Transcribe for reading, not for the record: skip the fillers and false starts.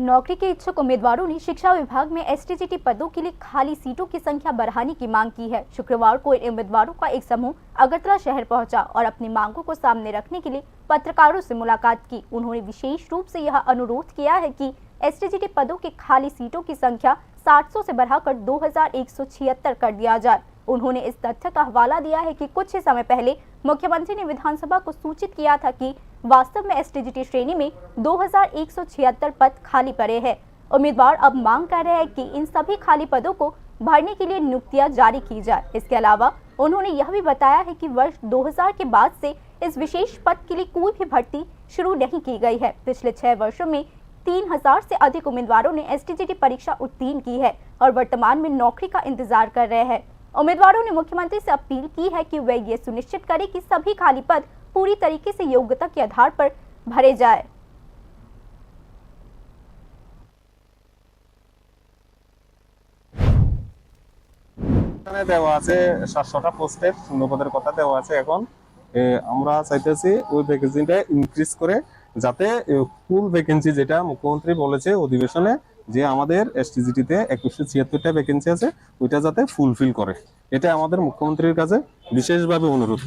नौकरी के इच्छुक उम्मीदवारों ने शिक्षा विभाग में एसटीजीटी पदों के लिए खाली सीटों की संख्या बढ़ाने की मांग की है। शुक्रवार को इन उम्मीदवारों का एक समूह अगरतला शहर पहुंचा और अपनी मांगों को सामने रखने के लिए पत्रकारों से मुलाकात की। उन्होंने विशेष रूप से यह अनुरोध किया है कि एसटीजीटी पदों की खाली सीटों की संख्या 700 से बढ़ाकर 2176 कर दिया जाए। उन्होंने इस तथ्य का हवाला दिया है कि कुछ ही समय पहले मुख्यमंत्री ने विधानसभा को सूचित किया था कि वास्तव में एसटीजीटी श्रेणी में 2176 पद खाली पड़े हैं। उम्मीदवार अब मांग कर रहे हैं कि इन सभी खाली पदों को भरने के लिए नियुक्तियां जारी की जाए। इसके अलावा उन्होंने यह भी बताया है कि वर्ष 2000 के बाद से इस विशेष पद के लिए कोई भी भर्ती शुरू नहीं की गई है। पिछले 6 वर्षों में 3000 से अधिक उम्मीदवारों ने एसटीजीटी परीक्षा उत्तीर्ण की है और वर्तमान में नौकरी का इंतजार कर रहे हैं। उम्मीदवारों ने मुख्यमंत्री से अपील की है कि वे ये सुनिश्चित करें कि सभी खाली पद पूरी तरीके से योग्यता के आधार पर भरे जाए। দেওয়া আছে 700টা পোস্টের শূন্যপদের কথা দেওয়া আছে। এখন আমরা চাইতেছি ওই ভ্যাকেন্সিটা ইনক্রিজ করে যাতে ফুল ভ্যাকেন্সি যেটা মুখ্যমন্ত্রী বলেছে অধিবেশনে যে আমাদের এসটিজিটিতে 2176টা ভ্যাকেন্সি আছে ওইটা যাতে ফুলফিল করে, এটা আমাদের মুখ্যমন্ত্রীর কাছে বিশেষভাবে অনুরোধ।